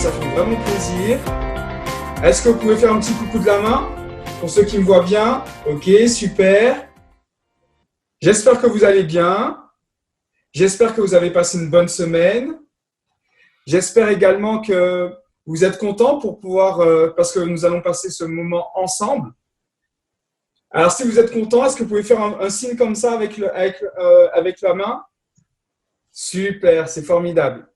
ça fait vraiment plaisir. Est-ce que vous pouvez faire un petit coucou de la main pour ceux qui me voient bien? Ok, super. J'espère que vous allez bien. J'espère que vous avez passé une bonne semaine. J'espère également que vous êtes contents pour pouvoir, parce que nous allons passer ce moment ensemble. Alors, si vous êtes contents, est-ce que vous pouvez faire un signe comme ça avec la main? Super, c'est formidable.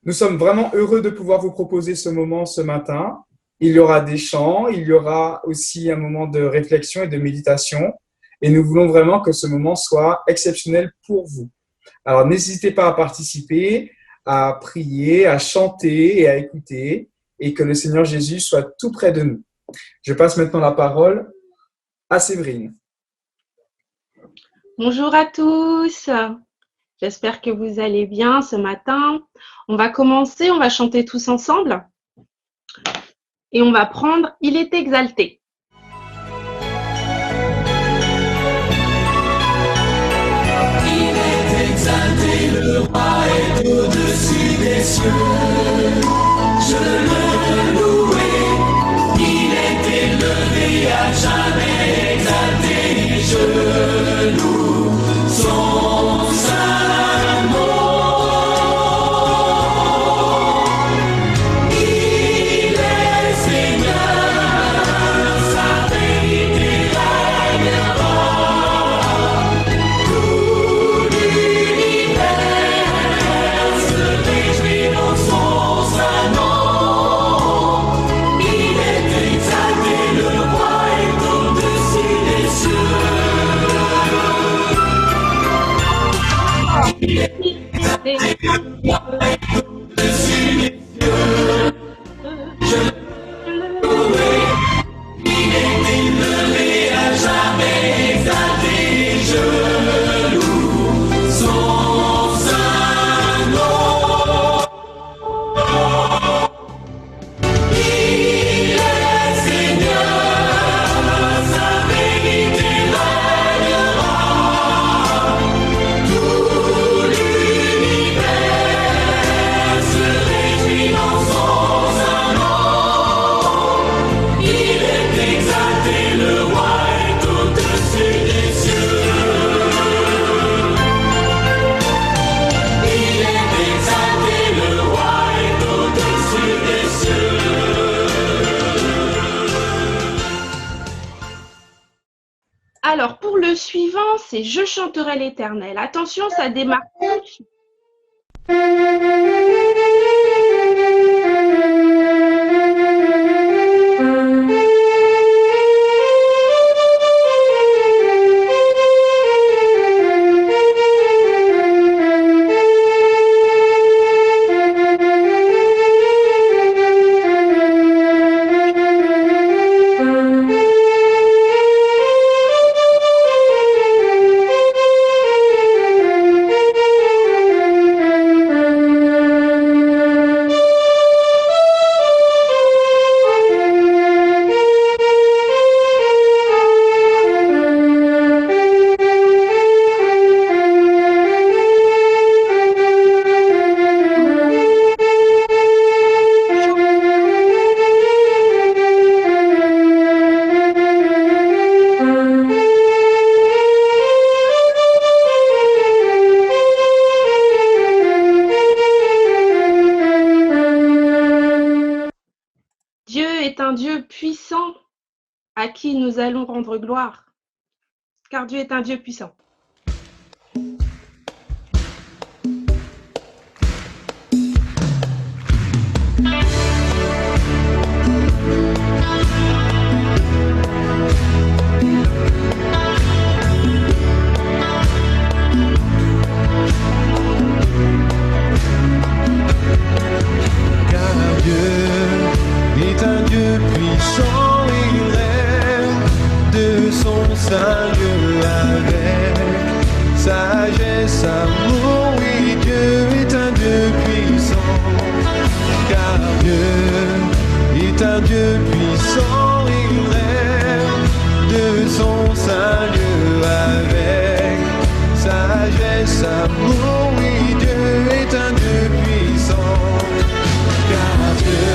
Nous sommes vraiment heureux de pouvoir vous proposer ce moment ce matin. Il y aura des chants, il y aura aussi un moment de réflexion et de méditation. Et nous voulons vraiment que ce moment soit exceptionnel pour vous. Alors, n'hésitez pas à participer, à prier, à chanter et à écouter, et que le Seigneur Jésus soit tout près de nous. Je passe maintenant la parole à Séverine. Bonjour à tous, j'espère que vous allez bien ce matin. On va commencer, on va chanter tous ensemble et on va prendre « Il est exalté ». Il est exalté, le roi est au-dessus des cieux. Je le louerai, il est élevé à jamais exalté. Je loue son saint nom. Il est Seigneur, sa vérité régnera. Tout l'univers se réjouit dans son saint nom. Il est exalté, le roi est au-dessus des cieux. Il est exalté, le roi est au-dessus des cieux. Je le louerai, il est élevé à jamais exalté. Je loue son saint nom. Il est Seigneur, sa vérité régnera. Tout l'univers se réjouit dans son saint nom. Il est exalté, le roi est au-dessus des cieux. Il est exalté, le roi est au-dessus des cieux. Alors pour le suivant, c'est « Je chanterai l'Éternel ». Attention, ça démarre tout de suite. Dieu est un Dieu puissant à qui nous allons rendre gloire, car Dieu est un Dieu puissant. Car Dieu est un Dieu puissant, il règne de son saint lieu avec sagesse, amour. Oui, Dieu est un Dieu puissant, car Dieu est un Dieu puissant, il règne de son saint lieu avec sagesse, amour. Oui, Dieu est un Dieu puissant, car Dieu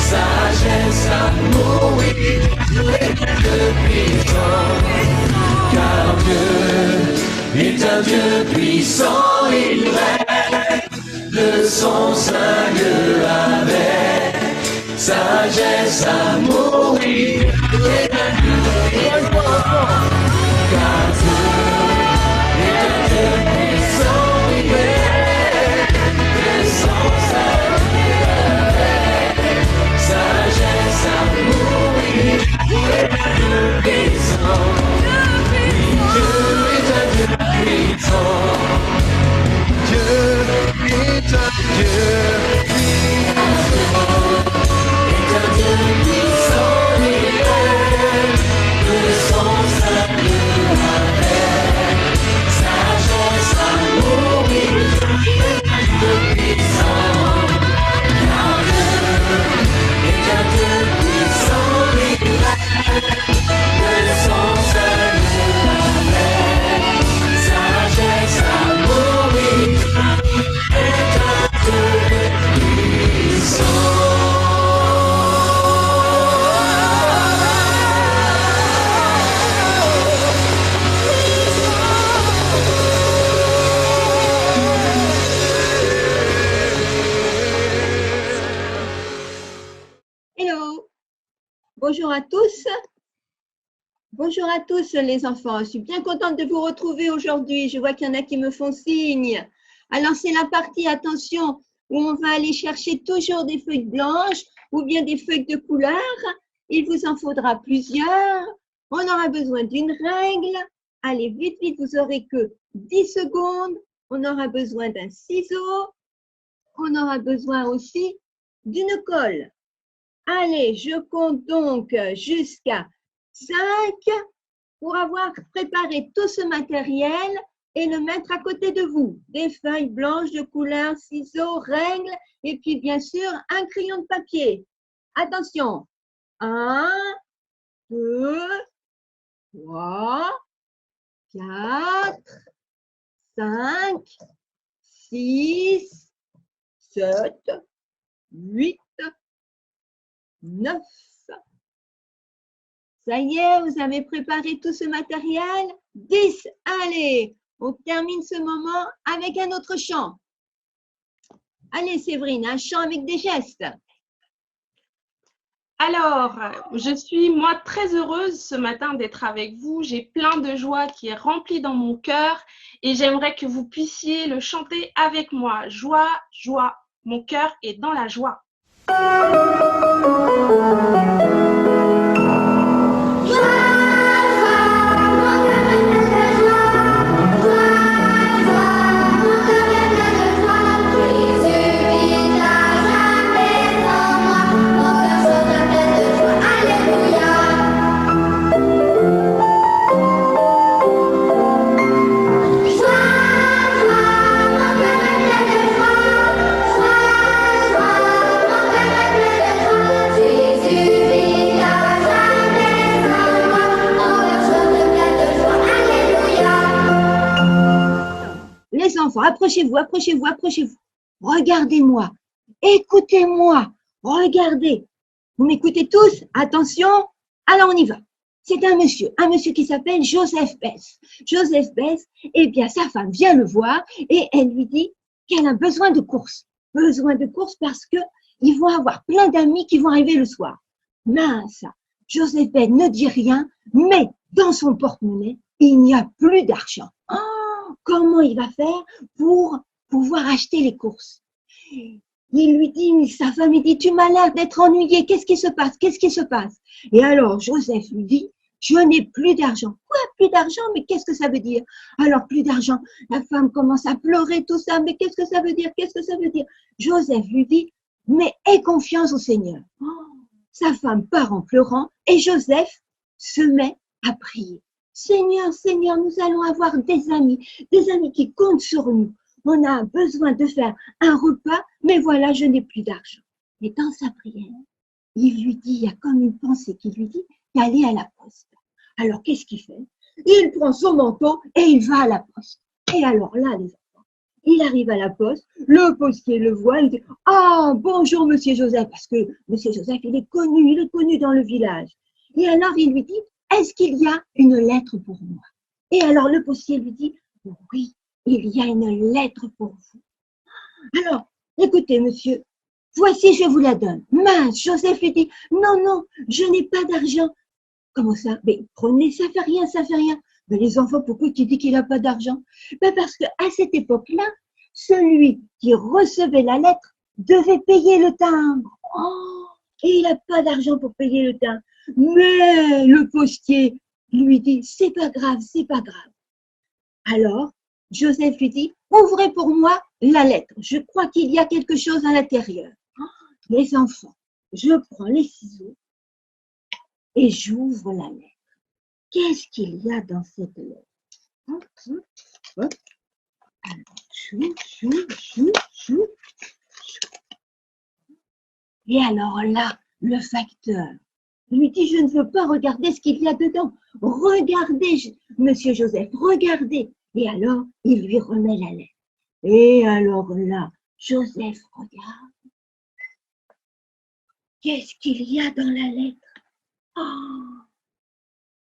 sagesse, amour, oui, puissant. Car Dieu est un Dieu puissant, il règne de son sein Dieu avec sagesse, amour, oui, est un Dieu puissant. Car Dieu est un Dieu puissant, il règne de son sein Dieu avec sagesse, amour, oui, est un Dieu puissant. Dieu est un Dieu puissant. Dieu est un Dieu Est un Dieu puissant, il règne de son sein Dieu avec sagesse, amour, oui, est un Dieu puissant. Car Dieu est un Dieu puissant, il règne de son sein Dieu avec sagesse, amour, oui, est un Dieu puissant. Hello, bonjour à tous. Bonjour à tous les enfants. Je suis bien contente de vous retrouver aujourd'hui. Je vois qu'il y en a qui me font signe. Alors c'est la partie, attention, où on va aller chercher toujours des feuilles blanches ou bien des feuilles de couleur. Il vous en faudra plusieurs. On aura besoin d'une règle. Allez, vite, vite, vous aurez que 10 secondes. On aura besoin d'un ciseau. On aura besoin aussi d'une colle. Allez, je compte donc jusqu'à 5 pour avoir préparé tout ce matériel et le mettre à côté de vous. Des feuilles blanches de couleur, ciseaux, règles et puis bien sûr un crayon de papier. Attention, 1, 2, 3, 4, 5, 6, 7, 8, 9. Ça y est, vous avez préparé tout ce matériel? 10. Allez, on termine ce moment avec un autre chant. Allez, Séverine, un chant avec des gestes. Alors, je suis moi très heureuse ce matin d'être avec vous. J'ai plein de joie qui est remplie dans mon cœur et j'aimerais que vous puissiez le chanter avec moi. Joie, joie, mon cœur est dans la joie. Les enfants, approchez-vous, approchez-vous, approchez-vous. Regardez-moi, écoutez-moi, regardez. Vous m'écoutez tous? Attention, alors on y va. C'est un monsieur qui s'appelle Joseph Bess. Joseph Bess, eh bien, sa femme vient le voir et elle lui dit qu'elle a besoin de courses. Besoin de courses parce que ils vont avoir plein d'amis qui vont arriver le soir. Mince, Joseph Bess ne dit rien, mais dans son porte-monnaie, il n'y a plus d'argent. Oh, comment il va faire pour pouvoir acheter les courses? Il lui dit, sa femme lui dit, tu m'as l'air d'être ennuyé, qu'est-ce qui se passe? Qu'est-ce qui se passe? Et alors Joseph lui dit, je n'ai plus d'argent. Quoi, plus d'argent? Mais qu'est-ce que ça veut dire? Alors plus d'argent, la femme commence à pleurer tout ça, mais qu'est-ce que ça veut dire? Qu'est-ce que ça veut dire? Joseph lui dit, mais aie confiance au Seigneur. Oh, sa femme part en pleurant et Joseph se met à prier. Seigneur, Seigneur, nous allons avoir des amis qui comptent sur nous. On a besoin de faire un repas, mais voilà, je n'ai plus d'argent. Et dans sa prière, il lui dit, il y a comme une pensée qui lui dit d'aller à la poste. Alors, qu'est-ce qu'il fait? Il prend son manteau et il va à la poste. Et alors là, les enfants, Il arrive à la poste, le postier le voit, il dit « Ah, bonjour Monsieur Joseph », parce que Monsieur Joseph, il est connu dans le village. Et alors, il lui dit « Est-ce qu'il y a une lettre pour moi ?» Et alors, le postier lui dit « Oui, il y a une lettre pour vous. » Alors, écoutez, monsieur, voici, je vous la donne. Mince, Joseph lui dit « Non, non, je n'ai pas d'argent. » Comment ça? Mais prenez, ça fait rien, ça fait rien. Mais les enfants, pourquoi tu dis qu'il n'a pas d'argent? Ben parce qu'à cette époque-là, celui qui recevait la lettre devait payer le timbre. Oh, et il n'a pas d'argent pour payer le timbre. Mais le postier lui dit, c'est pas grave, c'est pas grave. Alors, Joseph lui dit, ouvrez pour moi la lettre. Je crois qu'il y a quelque chose à l'intérieur. Les enfants, je prends les ciseaux et j'ouvre la lettre. Qu'est-ce qu'il y a dans cette lettre? Hop, hop, hop. Alors, chou. Et alors là, le facteur lui dit, je ne veux pas regarder ce qu'il y a dedans. Regardez, monsieur Joseph, regardez. Et alors, il lui remet la lettre. Et alors là, Joseph regarde. Qu'est-ce qu'il y a dans la lettre? Oh,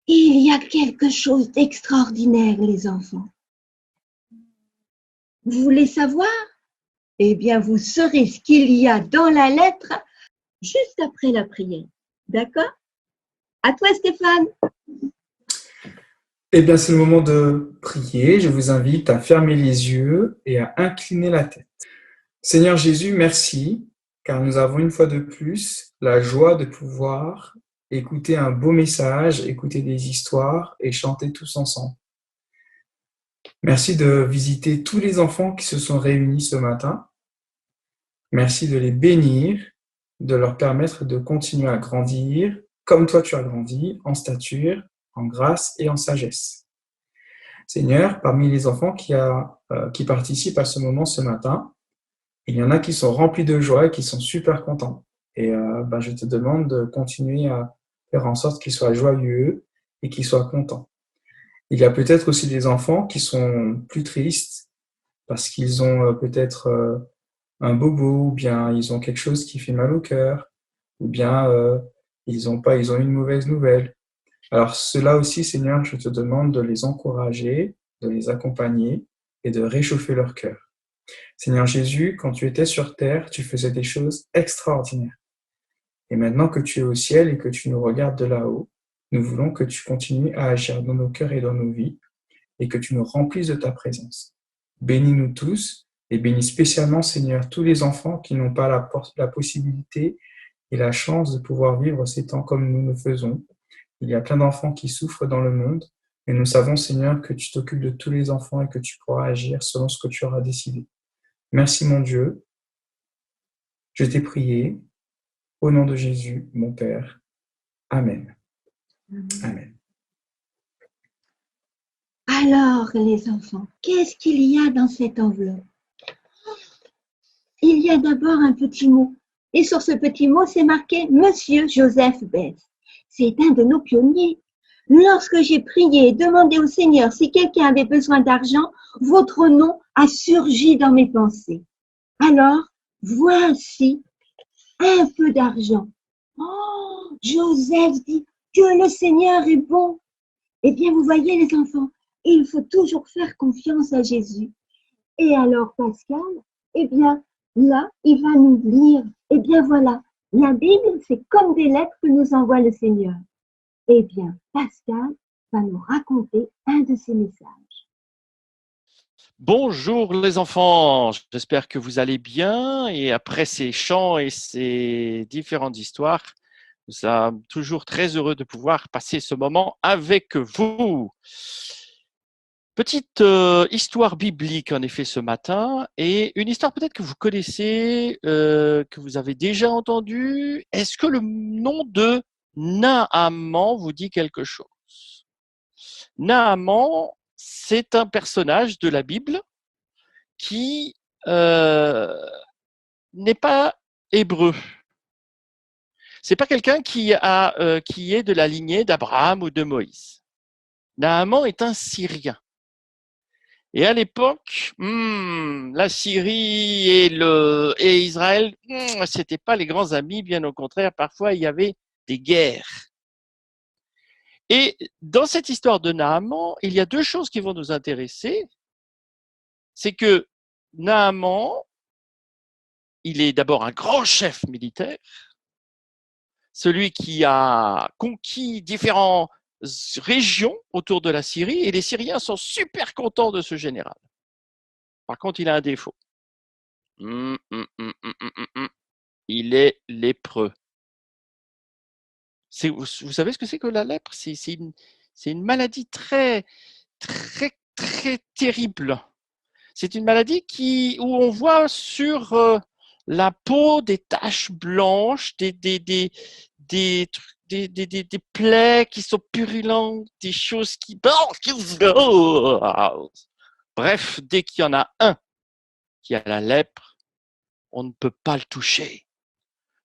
il y a quelque chose d'extraordinaire, les enfants. Vous voulez savoir? Eh bien, vous saurez ce qu'il y a dans la lettre juste après la prière. D'accord? À toi, Stéphane. Eh bien, c'est le moment de prier. Je vous invite à fermer les yeux et à incliner la tête. Seigneur Jésus, merci, car nous avons une fois de plus la joie de pouvoir écouter un beau message, écouter des histoires et chanter tous ensemble. Merci de visiter tous les enfants qui se sont réunis ce matin. Merci de les bénir, de leur permettre de continuer à grandir comme toi tu as grandi, en stature, en grâce et en sagesse. Seigneur, parmi les enfants qui participent à ce moment ce matin, il y en a qui sont remplis de joie et qui sont super contents. Et je te demande de continuer à faire en sorte qu'ils soient joyeux et qu'ils soient contents. Il y a peut-être aussi des enfants qui sont plus tristes parce qu'ils ont peut-être un bobo, ou bien ils ont quelque chose qui fait mal au cœur, ou bien ils ont une mauvaise nouvelle. Alors cela aussi, Seigneur, je te demande de les encourager, de les accompagner et de réchauffer leur cœur. Seigneur Jésus, quand tu étais sur terre, tu faisais des choses extraordinaires. Et maintenant que tu es au ciel et que tu nous regardes de là-haut, nous voulons que tu continues à agir dans nos cœurs et dans nos vies et que tu nous remplisses de ta présence. Bénis-nous tous et bénis spécialement, Seigneur, tous les enfants qui n'ont pas la possibilité et la chance de pouvoir vivre ces temps comme nous le faisons. Il y a plein d'enfants qui souffrent dans le monde et nous savons, Seigneur, que tu t'occupes de tous les enfants et que tu pourras agir selon ce que tu auras décidé. Merci, mon Dieu. Je t'ai prié. Au nom de Jésus, mon Père. Amen. Amen. Alors, les enfants, qu'est-ce qu'il y a dans cette enveloppe? Il y a d'abord un petit mot. Et sur ce petit mot, c'est marqué Monsieur Joseph Beth. C'est un de nos pionniers. Lorsque j'ai prié et demandé au Seigneur si quelqu'un avait besoin d'argent, votre nom a surgi dans mes pensées. Alors, voici un peu d'argent. Oh, Joseph dit que le Seigneur est bon. Eh bien, vous voyez les enfants, il faut toujours faire confiance à Jésus. Et alors, Pascal, eh bien, là, il va nous lire. Eh bien, voilà, la Bible, c'est comme des lettres que nous envoie le Seigneur. Eh bien, Pascal va nous raconter un de ses messages. Bonjour les enfants, j'espère que vous allez bien et après ces chants et ces différentes histoires, nous sommes toujours très heureux de pouvoir passer ce moment avec vous. Petite histoire biblique en effet ce matin et une histoire peut-être que vous connaissez, que vous avez déjà entendue. Est-ce que le nom de Naaman vous dit quelque chose? Naaman, c'est un personnage de la Bible qui n'est pas hébreu. C'est pas quelqu'un qui est de la lignée d'Abraham ou de Moïse. Naaman est un Syrien. Et à l'époque, la Syrie et Israël, c'était pas les grands amis, bien au contraire, parfois il y avait des guerres. Et dans cette histoire de Naaman, il y a deux choses qui vont nous intéresser. C'est que Naaman, il est d'abord un grand chef militaire, celui qui a conquis différentes régions autour de la Syrie, et les Syriens sont super contents de ce général. Par contre, il a un défaut. Il est lépreux. Vous savez ce que c'est que la lèpre? C'est une maladie très, très, très terrible. C'est une maladie où on voit sur la peau des taches blanches, des plaies qui sont purulentes, des choses qui... Bref, dès qu'il y en a un qui a la lèpre, on ne peut pas le toucher.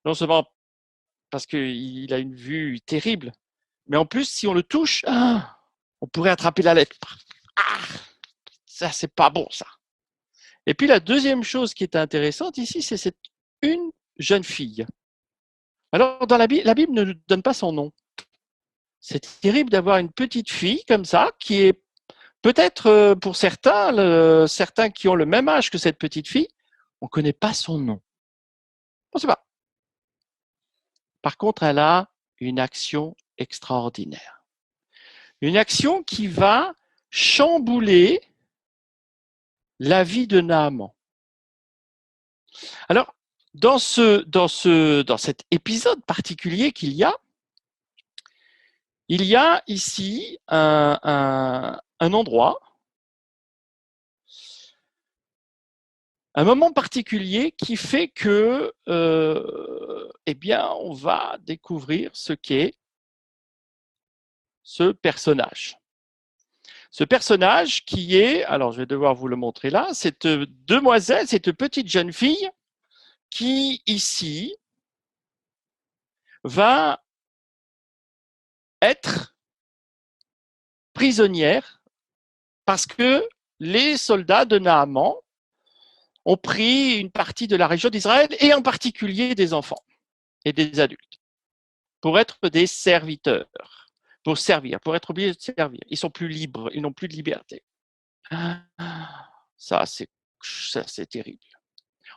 Non seulement parce qu'il a une vue terrible, mais en plus, si on le touche, on pourrait attraper la lèpre. Ça, c'est pas bon, ça. Et puis, la deuxième chose qui est intéressante ici, c'est cette une jeune fille. Alors, dans la Bible ne nous donne pas son nom. C'est terrible d'avoir une petite fille comme ça, qui est peut-être pour certains qui ont le même âge que cette petite fille, on ne connaît pas son nom. On ne sait pas. Par contre, elle a une action extraordinaire. Une action qui va chambouler la vie de Naaman. Alors, dans cet épisode particulier qu'il y a ici un endroit, un moment particulier qui fait que, on va découvrir ce qu'est ce personnage. Ce personnage qui est, alors je vais devoir vous le montrer là, cette demoiselle, cette petite jeune fille qui, ici, va être prisonnière parce que les soldats de Naaman ont pris une partie de la région d'Israël et en particulier des enfants et des adultes pour être des serviteurs, pour servir, pour être obligés de servir. Ils sont plus libres, ils n'ont plus de liberté. Ça, c'est terrible.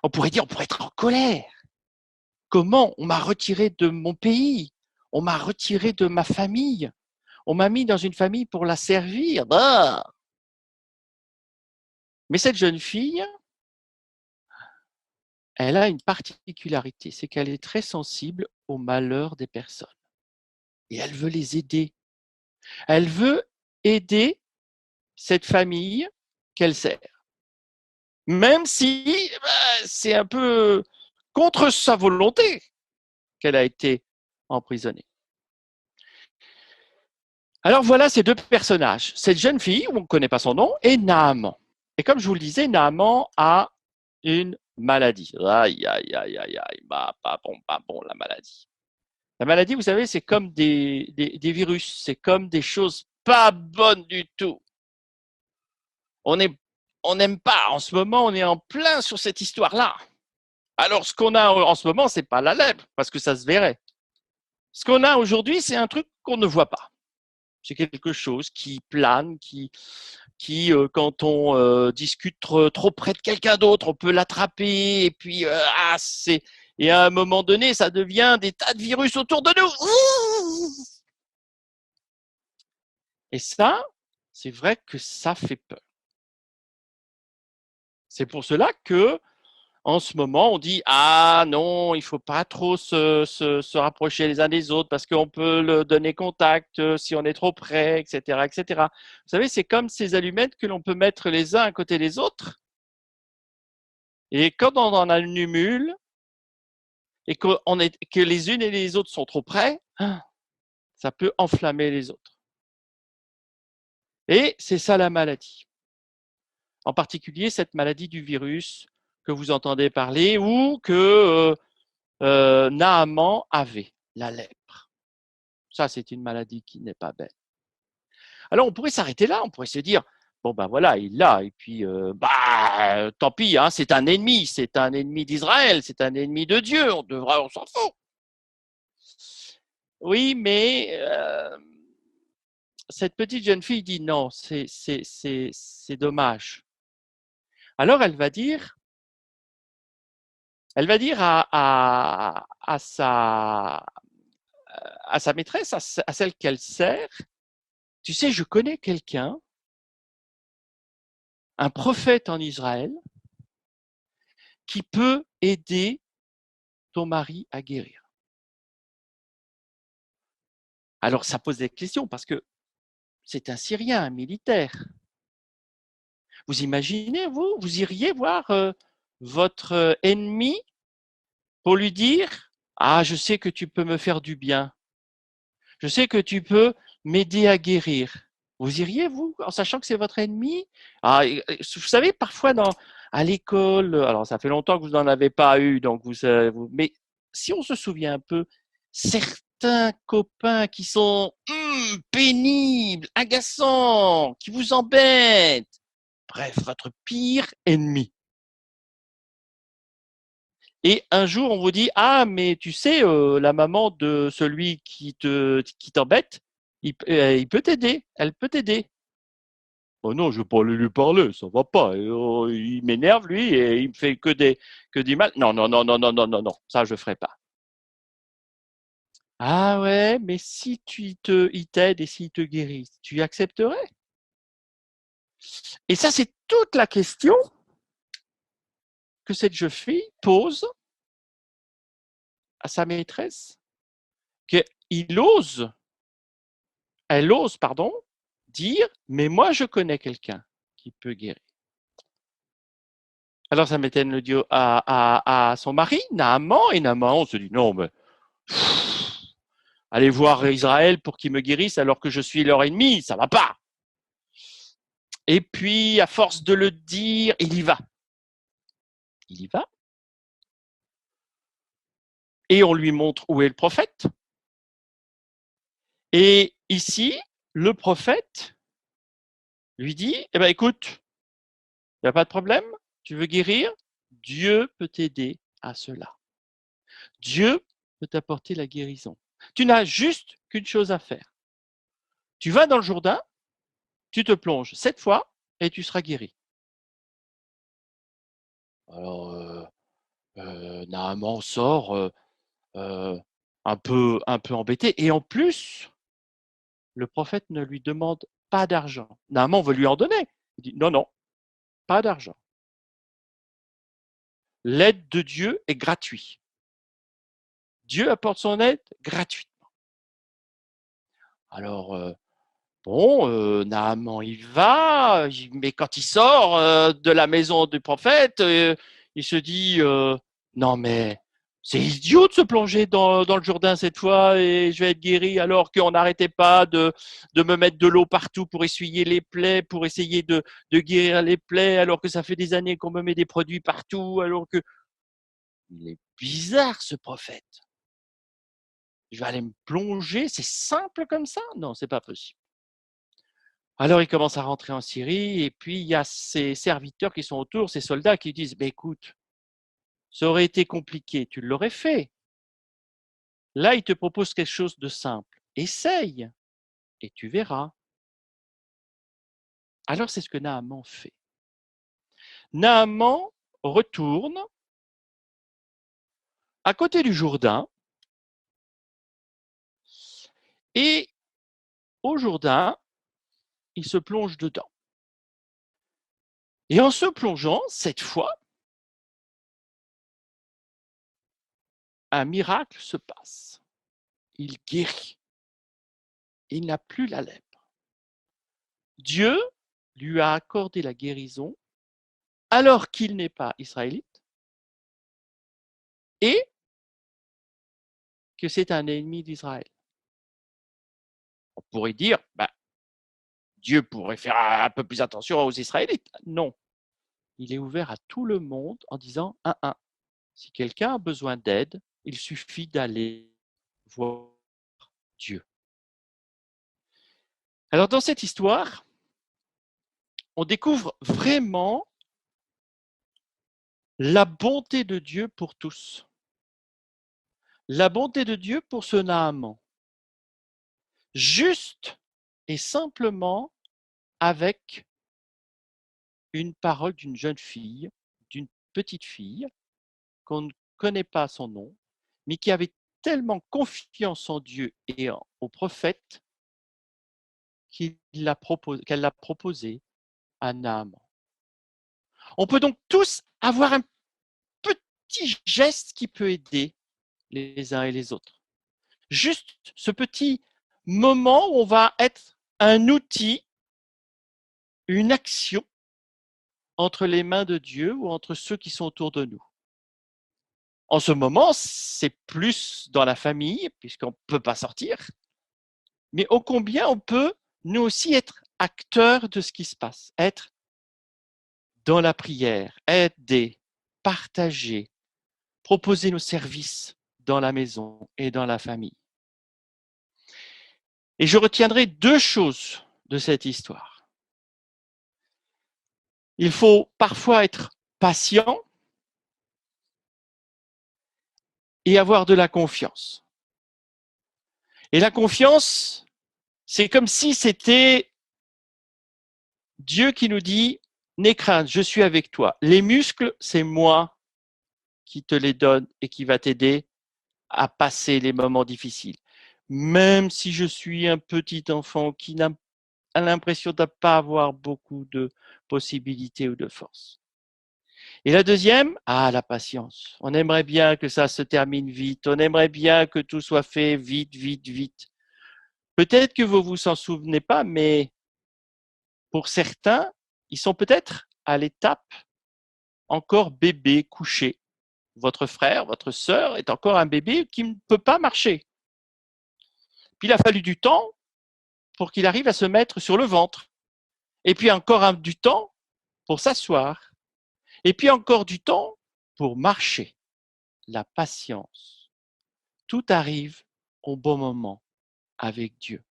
On pourrait être en colère. Comment on m'a retiré de mon pays? On m'a retiré de ma famille. On m'a mis dans une famille pour la servir. Mais cette jeune fille, elle a une particularité, c'est qu'elle est très sensible au malheur des personnes. Et elle veut les aider. Elle veut aider cette famille qu'elle sert. Même si c'est un peu contre sa volonté qu'elle a été emprisonnée. Alors voilà ces deux personnages. Cette jeune fille, on ne connaît pas son nom, et Naaman. Et comme je vous le disais, Naaman a une maladie. Aïe, aïe, aïe, aïe, aïe. Pas bon, la maladie. La maladie, vous savez, c'est comme des virus. C'est comme des choses pas bonnes du tout. On n'aime pas. En ce moment, on est en plein sur cette histoire-là. Alors, ce qu'on a en ce moment, c'est pas la lèpre, parce que ça se verrait. Ce qu'on a aujourd'hui, c'est un truc qu'on ne voit pas. C'est quelque chose qui plane, qui quand on discute trop près de quelqu'un d'autre, on peut l'attraper, et puis et à un moment donné, ça devient des tas de virus autour de nous. Et ça, c'est vrai que ça fait peur. C'est pour cela que en ce moment, on dit « Ah non, il ne faut pas trop se rapprocher les uns des autres parce qu'on peut le donner contact si on est trop près, etc. etc. » Vous savez, c'est comme ces allumettes que l'on peut mettre les uns à côté des autres. Et quand on en accumule et que les unes et les autres sont trop près, ça peut enflammer les autres. Et c'est ça la maladie. En particulier, cette maladie du virus que vous entendez parler ou que Naaman avait, la lèpre. Ça, c'est une maladie qui n'est pas belle. Alors, on pourrait s'arrêter là, on pourrait se dire, Bon, ben voilà, il l'a. Et puis, tant pis, hein, c'est un ennemi d'Israël, c'est un ennemi de Dieu, on s'en fout. Oui, mais cette petite jeune fille dit non, c'est dommage. Alors elle va dire à sa maîtresse, à celle qu'elle sert, tu sais, je connais quelqu'un, un prophète en Israël, qui peut aider ton mari à guérir. Alors ça pose des questions parce que c'est un Syrien, un militaire. Vous imaginez, vous iriez voir votre ennemi pour lui dire, ah, je sais que tu peux me faire du bien. Je sais que tu peux m'aider à guérir. Vous iriez, vous, en sachant que c'est votre ennemi? Ah, vous savez, parfois à l'école, alors ça fait longtemps que vous n'en avez pas eu, donc mais si on se souvient un peu, certains copains qui sont pénibles, agaçants, qui vous embêtent, bref, votre pire ennemi. Et un jour, on vous dit, ah, mais tu sais, la maman de celui qui t'embête, il peut t'aider, elle peut t'aider. Oh non, je ne vais pas aller lui parler, ça va pas. Il m'énerve, lui, et il me fait que du mal. Non, non, non, non, non, non, non, non, ça, je ne ferai pas. Ah ouais, mais si il t'aide et s'il te guérit, tu accepterais? Et ça, c'est toute la question que cette jeune fille pose à sa maîtresse, qu'elle ose, pardon, dire, mais moi je connais quelqu'un qui peut guérir. Alors ça m'étonne le dit à son mari, Naaman, et Naaman, on se dit, non, mais allez voir Israël pour qu'il me guérisse alors que je suis leur ennemi, ça va pas. Et puis, à force de le dire, il y va. Il y va. Et on lui montre où est le prophète. Et ici, le prophète lui dit, eh ben, écoute, il n'y a pas de problème, tu veux guérir, Dieu peut t'aider à cela. Dieu peut t'apporter la guérison. Tu n'as juste qu'une chose à faire. Tu vas dans le Jourdain, tu te plonges 7 fois et tu seras guéri. Alors, Naaman sort un peu embêté. Et en plus, le prophète ne lui demande pas d'argent. Naaman veut lui en donner. Il dit non, non, pas d'argent. L'aide de Dieu est gratuite. Dieu apporte son aide gratuitement. Alors, Naaman, il va, mais quand il sort de la maison du prophète, il se dit non, mais c'est idiot de se plonger dans le Jourdain cette fois et je vais être guéri alors qu'on n'arrêtait pas de me mettre de l'eau partout pour essuyer les plaies, pour essayer de guérir les plaies, alors que ça fait des années qu'on me met des produits partout, alors que. Il est bizarre ce prophète. Je vais aller me plonger, c'est simple comme ça? Non, c'est pas possible. Alors il commence à rentrer en Syrie et puis il y a ses serviteurs qui sont autour, ses soldats qui disent écoute, ça aurait été compliqué, tu l'aurais fait. Là, il te propose quelque chose de simple. Essaye et tu verras. Alors c'est ce que Naaman fait. Naaman retourne à côté du Jourdain et au Jourdain, il se plonge dedans. Et en se plongeant, cette fois, un miracle se passe. Il guérit. Il n'a plus la lèpre. Dieu lui a accordé la guérison alors qu'il n'est pas israélite et que c'est un ennemi d'Israël. On pourrait dire, Dieu pourrait faire un peu plus attention aux Israélites. Non, il est ouvert à tout le monde en disant, si quelqu'un a besoin d'aide, il suffit d'aller voir Dieu. Alors dans cette histoire, on découvre vraiment la bonté de Dieu pour tous. La bonté de Dieu pour ce Naaman. Juste et simplement avec une parole d'une jeune fille, d'une petite fille, qu'on ne connaît pas son nom, mais qui avait tellement confiance en Dieu et au prophète qu'elle l'a proposé à Naaman. On peut donc tous avoir un petit geste qui peut aider les uns et les autres. Juste ce petit moment où on va être un outil, une action entre les mains de Dieu ou entre ceux qui sont autour de nous. En ce moment, c'est plus dans la famille, puisqu'on ne peut pas sortir, mais ô combien on peut, nous aussi, être acteurs de ce qui se passe, être dans la prière, aider, partager, proposer nos services dans la maison et dans la famille. Et je retiendrai 2 choses de cette histoire. Il faut parfois être patient et avoir de la confiance. Et la confiance, c'est comme si c'était Dieu qui nous dit « N'aie crainte, je suis avec toi ». Les muscles, c'est moi qui te les donne et qui va t'aider à passer les moments difficiles. Même si je suis un petit enfant qui a l'impression de ne pas avoir beaucoup de possibilités ou de force. Et la deuxième, la patience. On aimerait bien que ça se termine vite. On aimerait bien que tout soit fait vite, vite, vite. Peut-être que vous ne vous en souvenez pas, mais pour certains, ils sont peut-être à l'étape encore bébé couché. Votre frère, votre sœur est encore un bébé qui ne peut pas marcher. Puis il a fallu du temps pour qu'il arrive à se mettre sur le ventre. Et puis encore du temps pour s'asseoir. Et puis encore du temps pour marcher. La patience. Tout arrive au bon moment avec Dieu.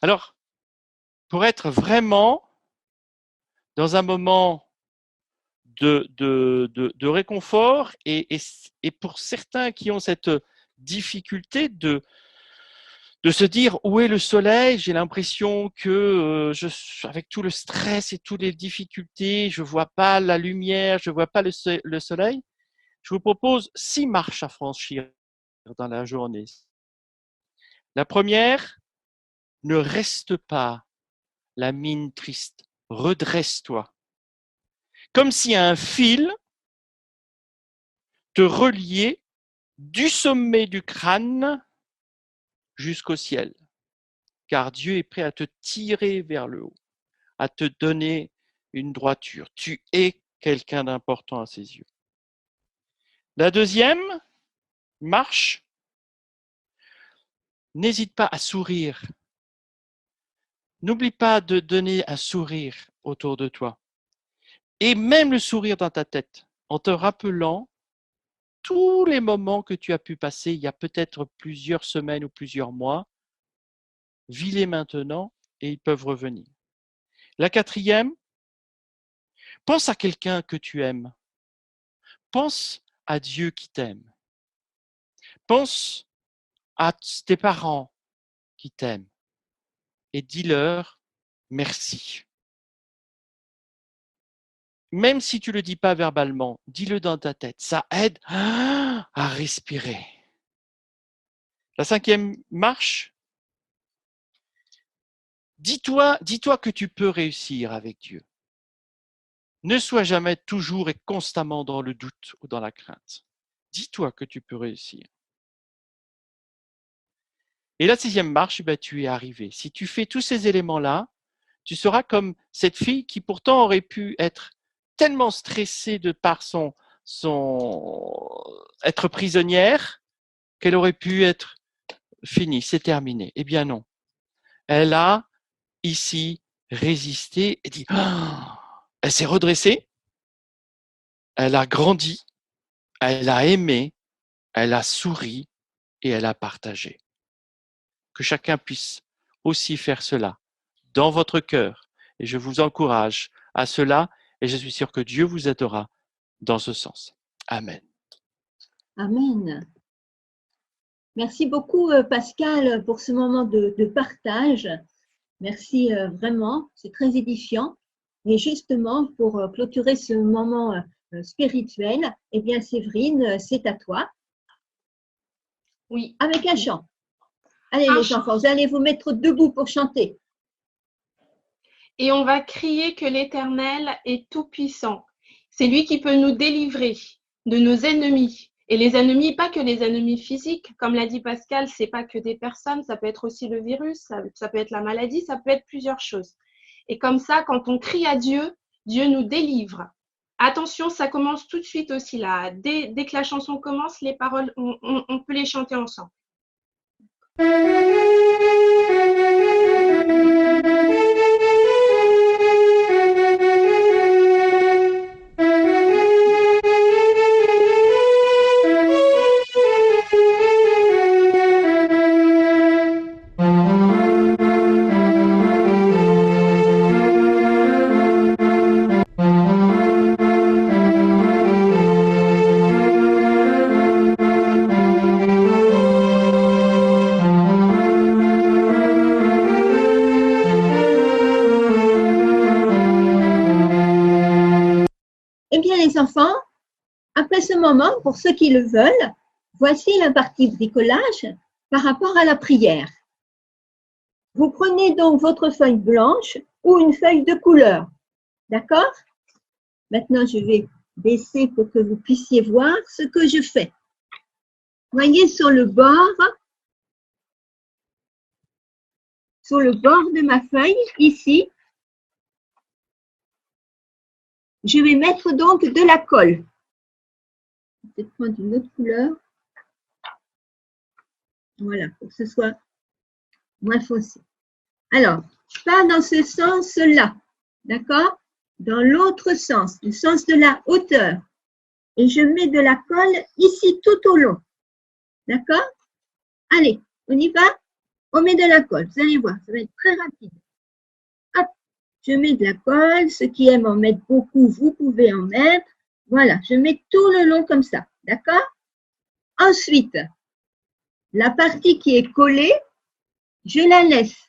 Alors, pour être vraiment dans un moment de réconfort et pour certains qui ont cette difficulté de se dire où est le soleil, j'ai l'impression que avec tout le stress et toutes les difficultés, je ne vois pas la lumière, je ne vois pas le soleil. Je vous propose 6 marches à franchir dans la journée. La première, ne reste pas la mine triste, redresse-toi. Comme si un fil te reliait du sommet du crâne jusqu'au ciel. Car Dieu est prêt à te tirer vers le haut, à te donner une droiture. Tu es quelqu'un d'important à ses yeux. La deuxième marche, n'hésite pas à sourire. N'oublie pas de donner un sourire autour de toi. Et même le sourire dans ta tête, en te rappelant tous les moments que tu as pu passer il y a peut-être plusieurs semaines ou plusieurs mois. Vis-les maintenant et ils peuvent revenir. La quatrième, pense à quelqu'un que tu aimes. Pense à Dieu qui t'aime. Pense à tes parents qui t'aiment et dis-leur merci. Même si tu ne le dis pas verbalement, dis-le dans ta tête. Ça aide à respirer. La cinquième marche, dis-toi que tu peux réussir avec Dieu. Ne sois jamais toujours et constamment dans le doute ou dans la crainte. Dis-toi que tu peux réussir. Et la 6e marche, tu es arrivé. Si tu fais tous ces éléments-là, tu seras comme cette fille qui pourtant aurait pu être tellement stressée de par être prisonnière qu'elle aurait pu être finie, c'est terminé. Eh bien non. Elle a ici résisté et dit, elle s'est redressée, elle a grandi, elle a aimé, elle a souri et elle a partagé. Que chacun puisse aussi faire cela dans votre cœur Et je vous encourage à cela et je suis sûr que Dieu vous aidera dans ce sens. Amen. Amen. Merci beaucoup, Pascal, pour ce moment de partage. Merci vraiment, c'est très édifiant. Et justement, pour clôturer ce moment spirituel, eh bien, Séverine, c'est à toi, Oui. avec un chant. Allez, Un les chant. enfants, vous allez vous mettre debout pour chanter. Et on va crier que l'Éternel est tout-puissant. C'est lui qui peut nous délivrer de nos ennemis. Et les ennemis, pas que les ennemis physiques. Comme l'a dit Pascal, c'est pas que des personnes, ça peut être aussi le virus, ça peut être la maladie, ça peut être plusieurs choses. Et comme ça, quand on crie à Dieu, Dieu nous délivre. Attention, ça commence tout de suite aussi là. Dès que la chanson commence, les paroles, on peut les chanter ensemble. Eh bien, les enfants, après ce moment, pour ceux qui le veulent, voici la partie bricolage par rapport à la prière. Vous prenez donc votre feuille blanche ou une feuille de couleur. D'accord? Maintenant, je vais baisser pour que vous puissiez voir ce que je fais. Voyez sur le bord de ma feuille, ici, je vais mettre donc de la colle. Je vais prendre une autre couleur. Voilà, pour que ce soit moins foncé. Alors, pas dans ce sens-là, d'accord? Dans l'autre sens, le sens de la hauteur. Et je mets de la colle ici tout au long. D'accord? Allez, on y va? On met de la colle. Vous allez voir, ça va être très rapide. Hop, je mets de la colle. Ceux qui aiment en mettre beaucoup, vous pouvez en mettre. Voilà, je mets tout le long comme ça. D'accord? Ensuite, la partie qui est collée, je la laisse.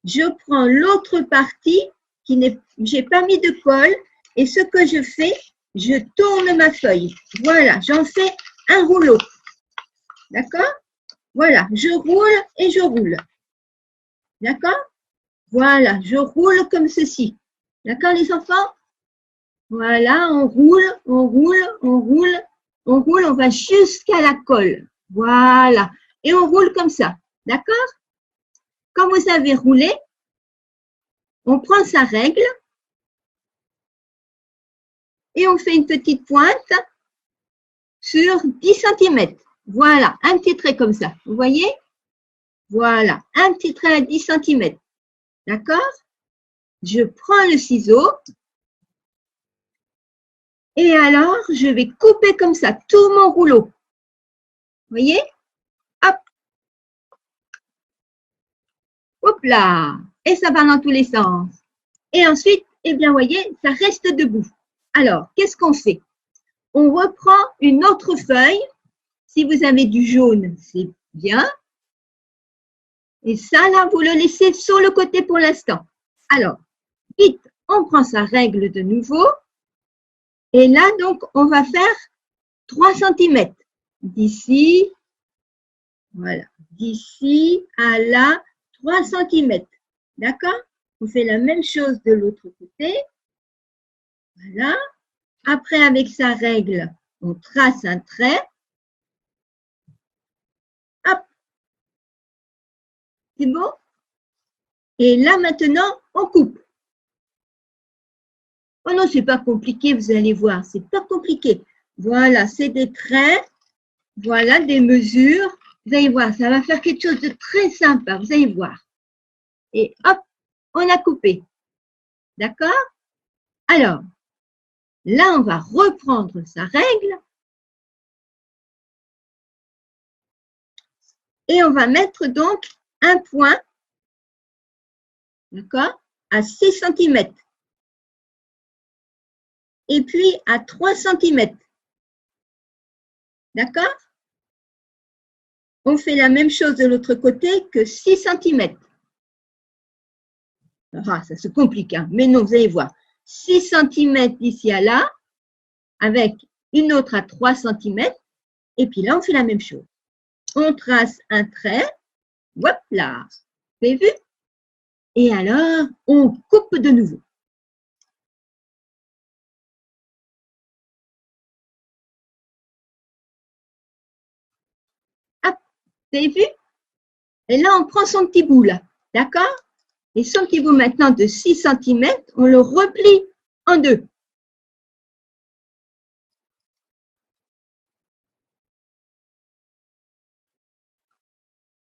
Je prends l'autre partie qui n'est, j'ai pas mis de colle et ce que je fais, je tourne ma feuille. Voilà, j'en fais un rouleau. D'accord? Voilà, je roule et je roule. D'accord? Voilà, je roule comme ceci. D'accord, les enfants? Voilà, on roule, on roule, on roule, on roule, on va jusqu'à la colle. Voilà, et on roule comme ça. D'accord? Quand vous avez roulé, on prend sa règle et on fait une petite pointe sur 10 cm. Voilà, un petit trait comme ça. Vous voyez? Voilà, un petit trait à 10 cm. D'accord? Je prends le ciseau et alors je vais couper comme ça tout mon rouleau. Vous voyez? Hop! Hop là! Et ça va dans tous les sens. Et ensuite, eh bien, vous voyez, ça reste debout. Alors, qu'est-ce qu'on fait? On reprend une autre feuille. Si vous avez du jaune, c'est bien. Et ça, là, vous le laissez sur le côté pour l'instant. Alors, vite, on prend sa règle de nouveau. Et là, donc, on va faire 3 cm. D'ici, voilà, d'ici à là, 3 cm. D'accord? On fait la même chose de l'autre côté. Voilà. Après, avec sa règle, on trace un trait. Hop. C'est bon? Et là, maintenant, on coupe. Oh non, c'est pas compliqué, vous allez voir. C'est pas compliqué. Voilà, c'est des traits. Voilà, des mesures. Vous allez voir, ça va faire quelque chose de très sympa. Vous allez voir. Et hop, on a coupé. D'accord? Alors, là, on va reprendre sa règle. Et on va mettre donc un point, d'accord, à 6 cm. Et puis à 3 cm. D'accord? On fait la même chose de l'autre côté que 6 cm. Ah, ça se complique, hein? Mais non, vous allez voir. 6 cm d'ici à là, avec une autre à 3 cm. Et puis là, on fait la même chose. On trace un trait. Hop là. Vous avez vu? Et alors, on coupe de nouveau. Hop, vous avez vu? Et là, on prend son petit bout là. D'accord? Et son petit bout maintenant de 6 cm, on le replie en deux.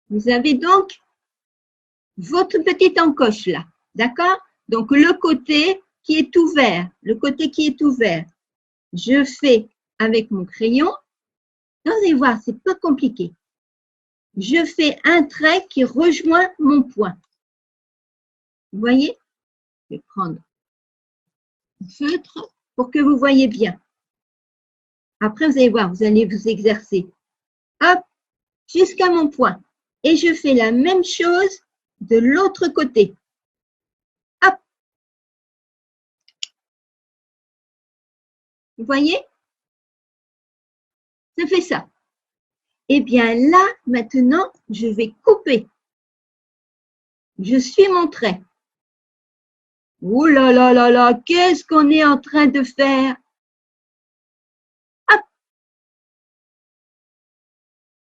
Vous avez donc votre petite encoche là. D'accord? Donc, le côté qui est ouvert, je fais avec mon crayon. Vous allez voir, c'est pas compliqué. Je fais un trait qui rejoint mon point. Vous voyez? Je vais prendre un feutre pour que vous voyez bien. Après, vous allez voir, vous allez vous exercer. Hop, jusqu'à mon point. Et je fais la même chose de l'autre côté. Hop. Vous voyez? Ça fait ça. Eh bien là, maintenant, je vais couper. Je suis mon trait. Ouh là là là là, qu'est-ce qu'on est en train de faire? Hop.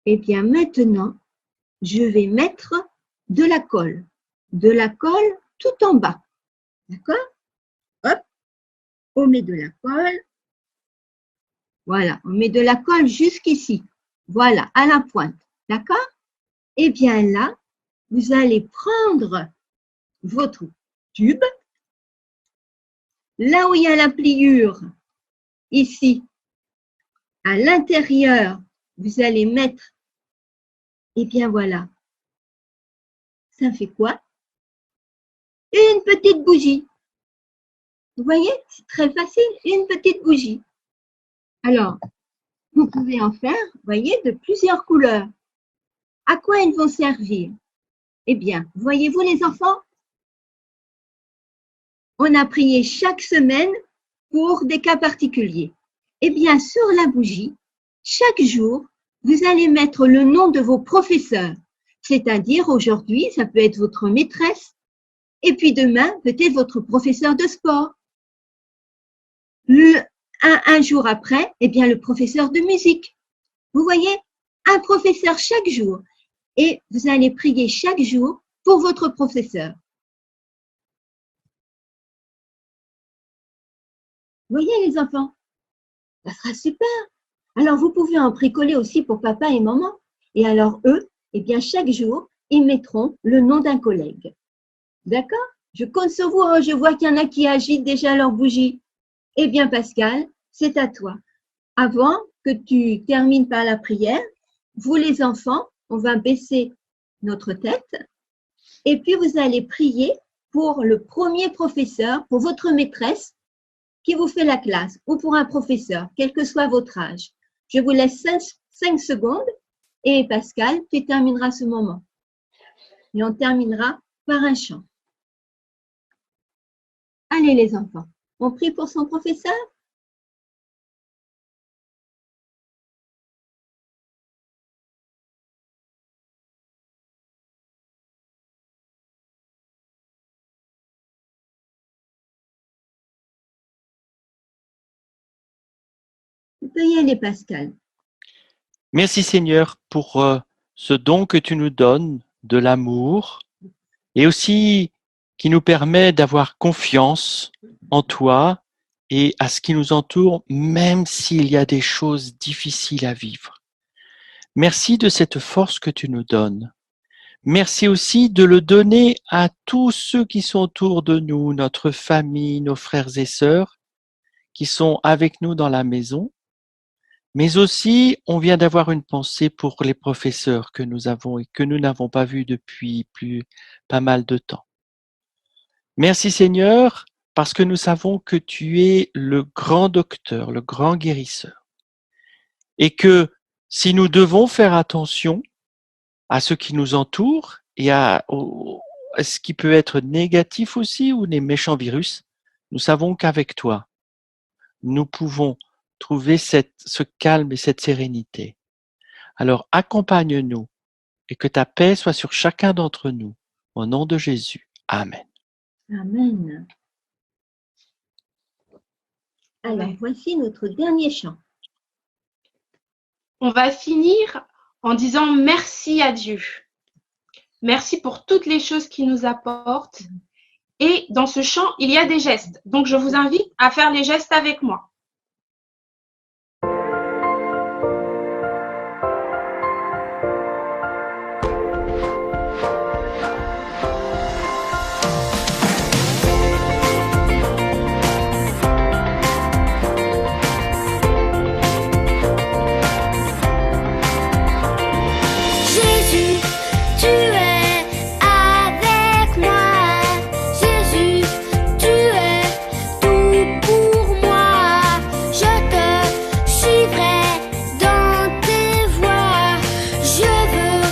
Eh bien maintenant, je vais mettre de la colle. De la colle tout en bas. D'accord? Hop. On met de la colle. Voilà, on met de la colle jusqu'ici. Voilà, à la pointe. D'accord? Eh bien là, vous allez prendre votre tube. Là où il y a la pliure, ici, à l'intérieur, vous allez mettre, eh bien voilà, ça fait quoi? Une petite bougie. Vous voyez, c'est très facile, une petite bougie. Alors, vous pouvez en faire, vous voyez, de plusieurs couleurs. À quoi elles vont servir? Eh bien, voyez-vous les enfants? On a prié chaque semaine pour des cas particuliers. Eh bien, sur la bougie, chaque jour, vous allez mettre le nom de vos professeurs. C'est-à-dire, aujourd'hui, ça peut être votre maîtresse, et puis demain, peut-être votre professeur de sport. Un jour après, eh bien, le professeur de musique. Vous voyez, un professeur chaque jour. Et vous allez prier chaque jour pour votre professeur. Vous voyez les enfants? Ça sera super. Alors, vous pouvez en bricoler aussi pour papa et maman. Et alors, eux, eh bien, chaque jour, ils mettront le nom d'un collègue. D'accord? Je compte sur vous. Je vois qu'il y en a qui agitent déjà leur bougie. Eh bien, Pascal, c'est à toi. Avant que tu termines par la prière, vous les enfants, on va baisser notre tête et puis vous allez prier pour le premier professeur, pour votre maîtresse qui vous fait la classe ou pour un professeur, quel que soit votre âge. Je vous laisse 5 secondes et Pascal, tu termineras ce moment. Et on terminera par un chant. Allez les enfants, on prie pour son professeur? Vous pouvez y aller Pascal. Merci Seigneur pour ce don que tu nous donnes de l'amour et aussi qui nous permet d'avoir confiance en toi et à ce qui nous entoure, même s'il y a des choses difficiles à vivre. Merci de cette force que tu nous donnes. Merci aussi de le donner à tous ceux qui sont autour de nous, notre famille, nos frères et sœurs, qui sont avec nous dans la maison. Mais aussi, on vient d'avoir une pensée pour les professeurs que nous avons et que nous n'avons pas vus depuis pas mal de temps. Merci Seigneur, parce que nous savons que tu es le grand docteur, le grand guérisseur. Et que si nous devons faire attention à ce qui nous entoure et à ce qui peut être négatif aussi ou les méchants virus, nous savons qu'avec toi, nous pouvons trouver ce calme et cette sérénité. Alors accompagne-nous et que ta paix soit sur chacun d'entre nous. Au nom de Jésus. Amen. Amen. Alors, Amen. voici notre dernier chant. On va finir en disant merci à Dieu. Merci pour toutes les choses qu'il nous apporte. Et dans ce chant, il y a des gestes. Donc, je vous invite à faire les gestes avec moi. Jésus, tu es avec moi. Jésus, tu es tout pour moi. Je te suivrai dans tes voies. Je veux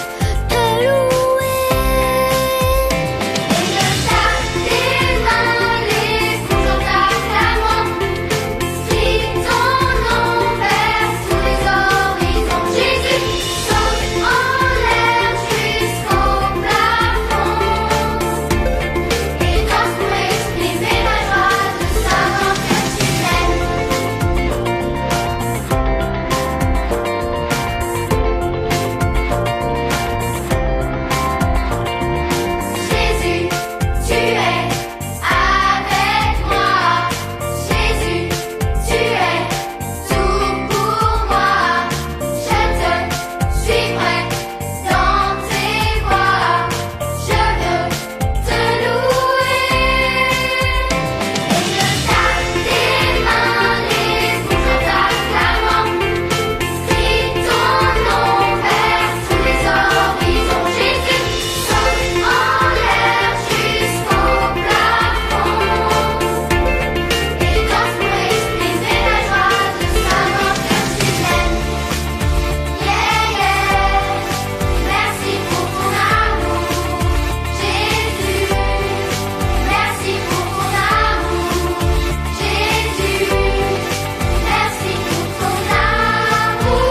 te louer. Et je tape tes mains, les fous dans ta clamant. Crie ton nom vers tous les horizons. Jésus, saute en l'air jusqu'au plafond. Et danse pour exprimer la joie de savoir que tu m'aimes. Jésus, tu es avec moi. Jésus, tu es tout pour moi. Je te suivrai dans tes voies. Je veux te louer. Et je tape tes mains, les bouches en t'acclamant. Crie ton nom vers tous les horizons. Jésus, saute en l'air jusqu'au plafond. Et danse pour exprimer la joie de savoir que tu m'aimes. Yeah, yeah. Merci pour ton amour, Jésus. Merci pour ton amour, Jésus. Merci pour ton amour.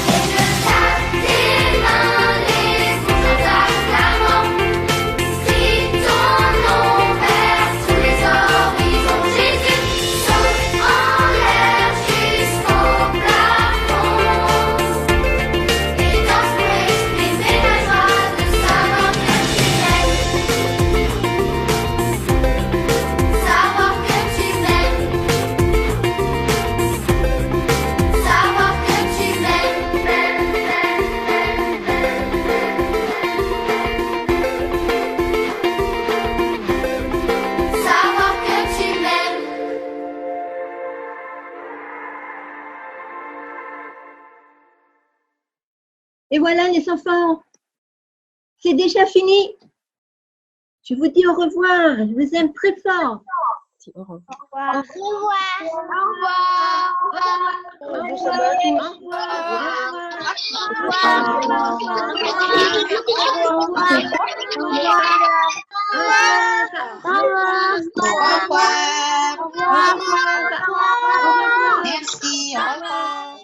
Et je tape tes mains, les bouches en t'acclamant. Crie ton nom vers tous les horizons. Jésus, saute en l'air jusqu'au plafond. Et danse pour exprimer la joie de savoir que tu m'aimes. Savoir que tu m'aimes. Savoir que tu m'aimes. Savoir que tu m'aimes. Et voilà les enfants, c'est déjà fini. Je vous dis au revoir, je vous aime très fort. Au revoir. Au revoir. Au revoir. Merci. Au revoir.